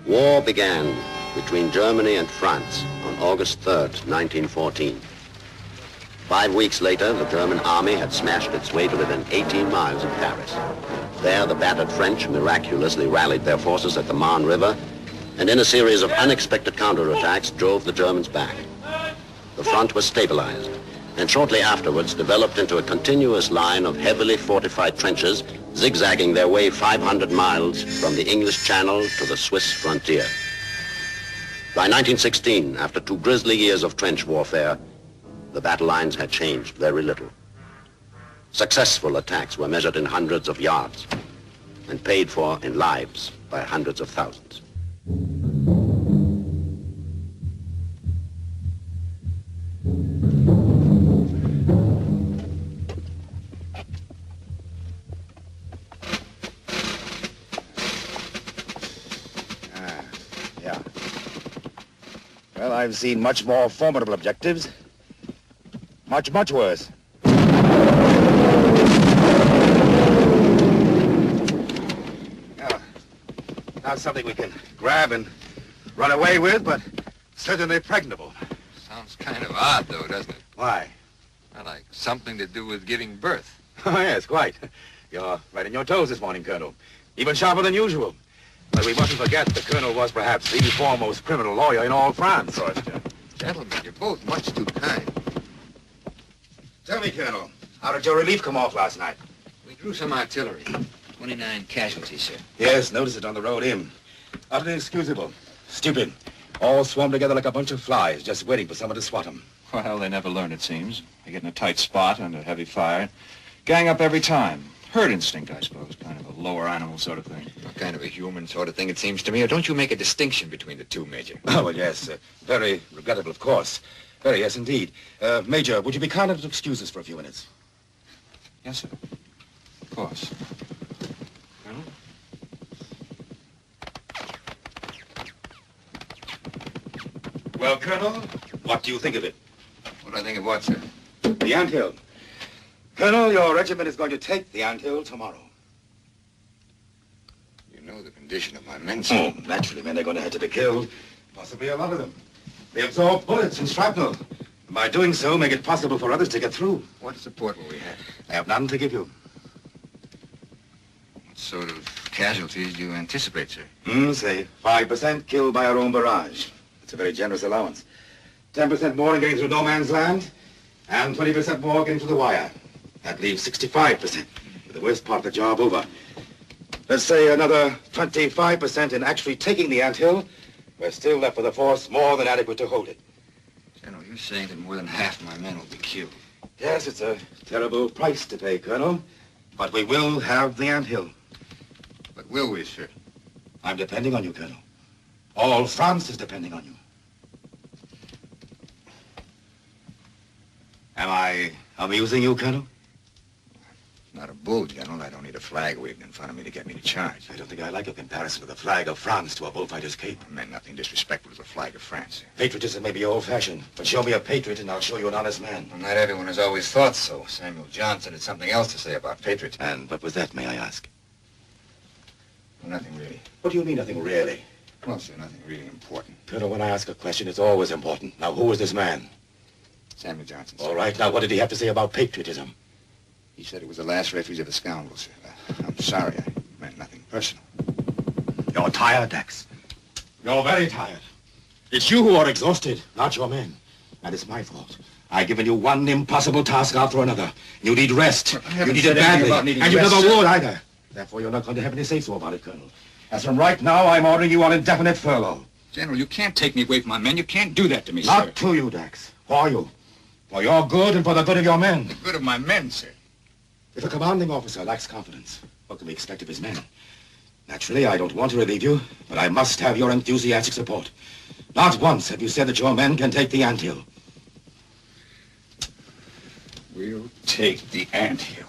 War began between Germany and France on August 3rd, 1914. 5 weeks later, the German army had smashed its way to within 18 miles of Paris. There, the battered French miraculously rallied their forces at the Marne River, and in a series of unexpected counterattacks drove the Germans back. The front was stabilized, and shortly afterwards developed into a continuous line of heavily fortified trenches, zigzagging their way 500 miles from the English Channel to the Swiss frontier. By 1916, after 2 grisly years of trench warfare, the battle lines had changed very little. Successful attacks were measured in hundreds of yards and paid for in lives by hundreds of thousands. Yeah. Well, I've seen much more formidable objectives. Much, much worse. Yeah. Not something we can grab and run away with, but certainly pregnable. Sounds kind of odd, though, doesn't it? Why? Well, like something to do with giving birth. Oh, yes, quite. You're right in your toes this morning, Colonel. Even sharper than usual. But we mustn't forget the Colonel was perhaps the foremost criminal lawyer in all France. Gentlemen, you're both much too kind. Tell me, Colonel, how did your relief come off last night? We drew some artillery. 29 casualties, sir. Yes, notice it on the road in. Utterly inexcusable. Stupid. All swarmed together like a bunch of flies, just waiting for someone to swat them. Well, they never learn, it seems. They get in a tight spot under heavy fire. Gang up every time. Herd instinct, I suppose. Kind of a lower animal sort of thing. Well, kind of a human sort of thing, it seems to me. Or don't you make a distinction between the two, Major? Oh, well, yes. Very regrettable, of course. Very, yes, indeed. Major, would you be kind enough to excuse us for a few minutes? Yes, sir. Of course. Colonel? Well, Colonel, what do you think of it? What do I think of what, sir? The anthill. Colonel, your regiment is going to take the anthill tomorrow. You know the condition of my men, sir. Oh, naturally, men are going to have to be killed. Possibly a lot of them. They absorb bullets and shrapnel. And by doing so, make it possible for others to get through. What support will we have? I have none to give you. What sort of casualties do you anticipate, sir? Say 5% killed by our own barrage. It's a very generous allowance. 10% more in getting through no man's land, and 20% more getting through the wire. That leaves 65%, with the worst part of the job over. Let's say another 25% in actually taking the anthill. We're still left with a force more than adequate to hold it. General, you're saying that more than half my men will be killed. Yes, it's a terrible price to pay, Colonel. But we will have the anthill. But will we, sir? I'm depending on you, Colonel. All France is depending on you. Am I amusing you, Colonel? Not a bull, General. I don't need a flag waved in front of me to get me to charge. I don't think I like your comparison of the flag of France to a bullfighter's cape. I meant nothing disrespectful to the flag of France, sir. Patriotism may be old-fashioned, but show me a patriot and I'll show you an honest man. Well, not everyone has always thought so. Samuel Johnson had something else to say about patriots. And what was that, may I ask? Well, nothing really. What do you mean, nothing really? Well, sir, nothing really important. Colonel, when I ask a question, it's always important. Now, who was this man? Samuel Johnson, sir. All right, now, what did he have to say about patriotism? He said it was the last refuge of the scoundrels, sir. I'm sorry. I meant nothing personal. You're tired, Dax. You're very tired. It's you who are exhausted, not your men. And it's my fault. I've given you one impossible task after another. You need rest. You need it badly. And you never would either. Therefore, you're not going to have any say-so about it, Colonel. As from right now, I'm ordering you on indefinite furlough. General, you can't take me away from my men. You can't do that to me, sir. Not to you, Dax. For you. For your good and for the good of your men. The good of my men, sir. If a commanding officer lacks confidence, what can we expect of his men? Naturally, I don't want to relieve you, but I must have your enthusiastic support. Not once have you said that your men can take the anthill. We'll take the anthill.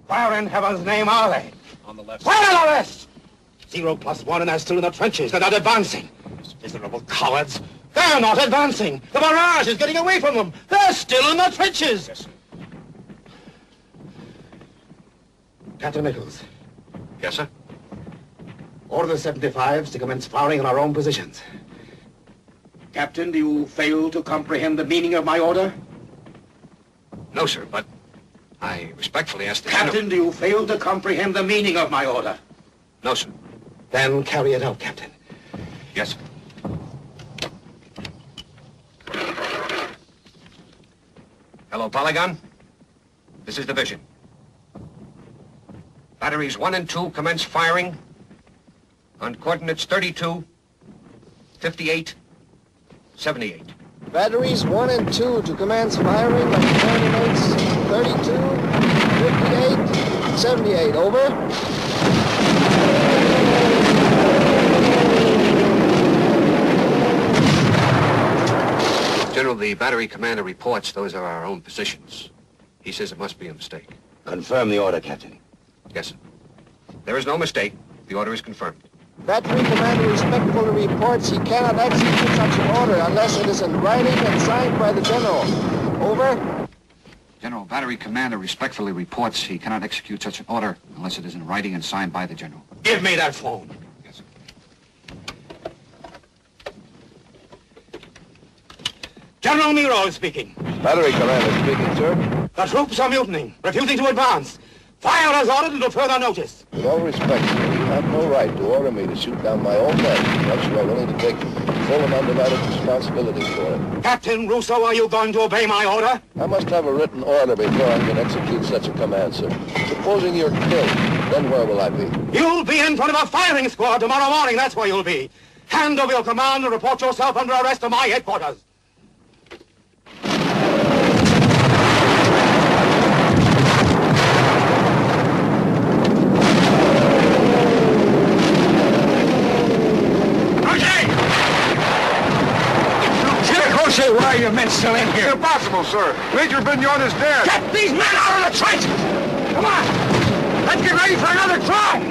Where in heaven's name are they? On the left. Where are the rest? 0+1 and they're still in the trenches. They're not advancing. Miserable cowards. They're not advancing. The barrage is getting away from them. They're still in the trenches. Yes, sir. Captain Nichols, Yes, sir. order the 75s to commence firing on our own positions. Captain, do you fail to comprehend the meaning of my order? No, sir, but I respectfully ask the Captain, do you fail to comprehend the meaning of my order? No, sir. Then carry it out, Captain. Yes, sir. Hello, Polygon. This is Division. Batteries 1 and 2 commence firing on coordinates 32, 58, 78. Batteries 1 and 2 to commence firing on coordinates 32, 58, 78. Over. General, the battery commander reports those are our own positions. He says it must be a mistake. Confirm the order, Captain. Yes, sir. There is no mistake. The order is confirmed. Battery commander respectfully reports he cannot execute such an order unless it is in writing and signed by the general. Over. General, battery commander respectfully reports he cannot execute such an order unless it is in writing and signed by the general. Give me that phone. Yes, sir. General Miro is speaking. Battery commander speaking, sir. The troops are mutinying, refusing to advance. Fire as ordered until further notice. With all respect, sir, you have no right to order me to shoot down my own men unless you are willing to take full and undivided responsibility for it. Captain Russo, are you going to obey my order? I must have a written order before I can execute such a command, sir. Supposing you're killed, then where will I be? You'll be in front of a firing squad tomorrow morning, that's where you'll be. Hand over your command and report yourself under arrest to my headquarters. Jose, why are your men still in here? Impossible, sir. Major Vignon is dead. Get these men out of the trenches! Come on! Let's get ready for another try!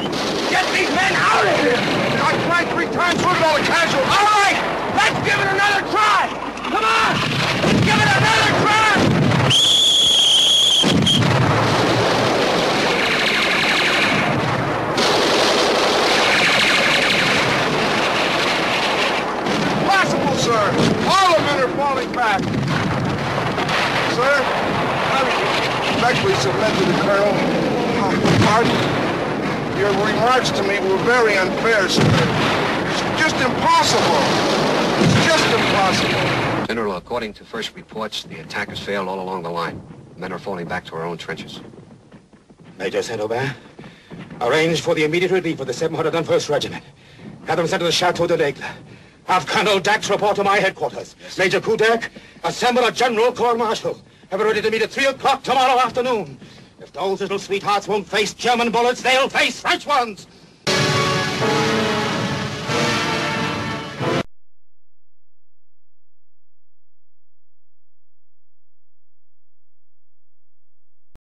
Get these men out of here! I tried 3 times. Look at all the casualties. All right! Let's give it another try! Come on! Give it another try! Impossible, sir. All the men are falling back. Sir, I respectfully submit to the colonel. Pardon? Your remarks to me were very unfair, sir. It's just impossible. It's just impossible. General, according to first reports, the attack has failed all along the line. Men are falling back to our own trenches. Major Saint-Aubin, arrange for the immediate relief of the 701st Regiment. Have them sent to the Chateau de l'Aigle. Have Colonel Dax report to my headquarters. Yes, Major Kudak, assemble a general court-martial. Have it ready to meet at 3 o'clock tomorrow afternoon. If those little sweethearts won't face German bullets, they'll face French ones.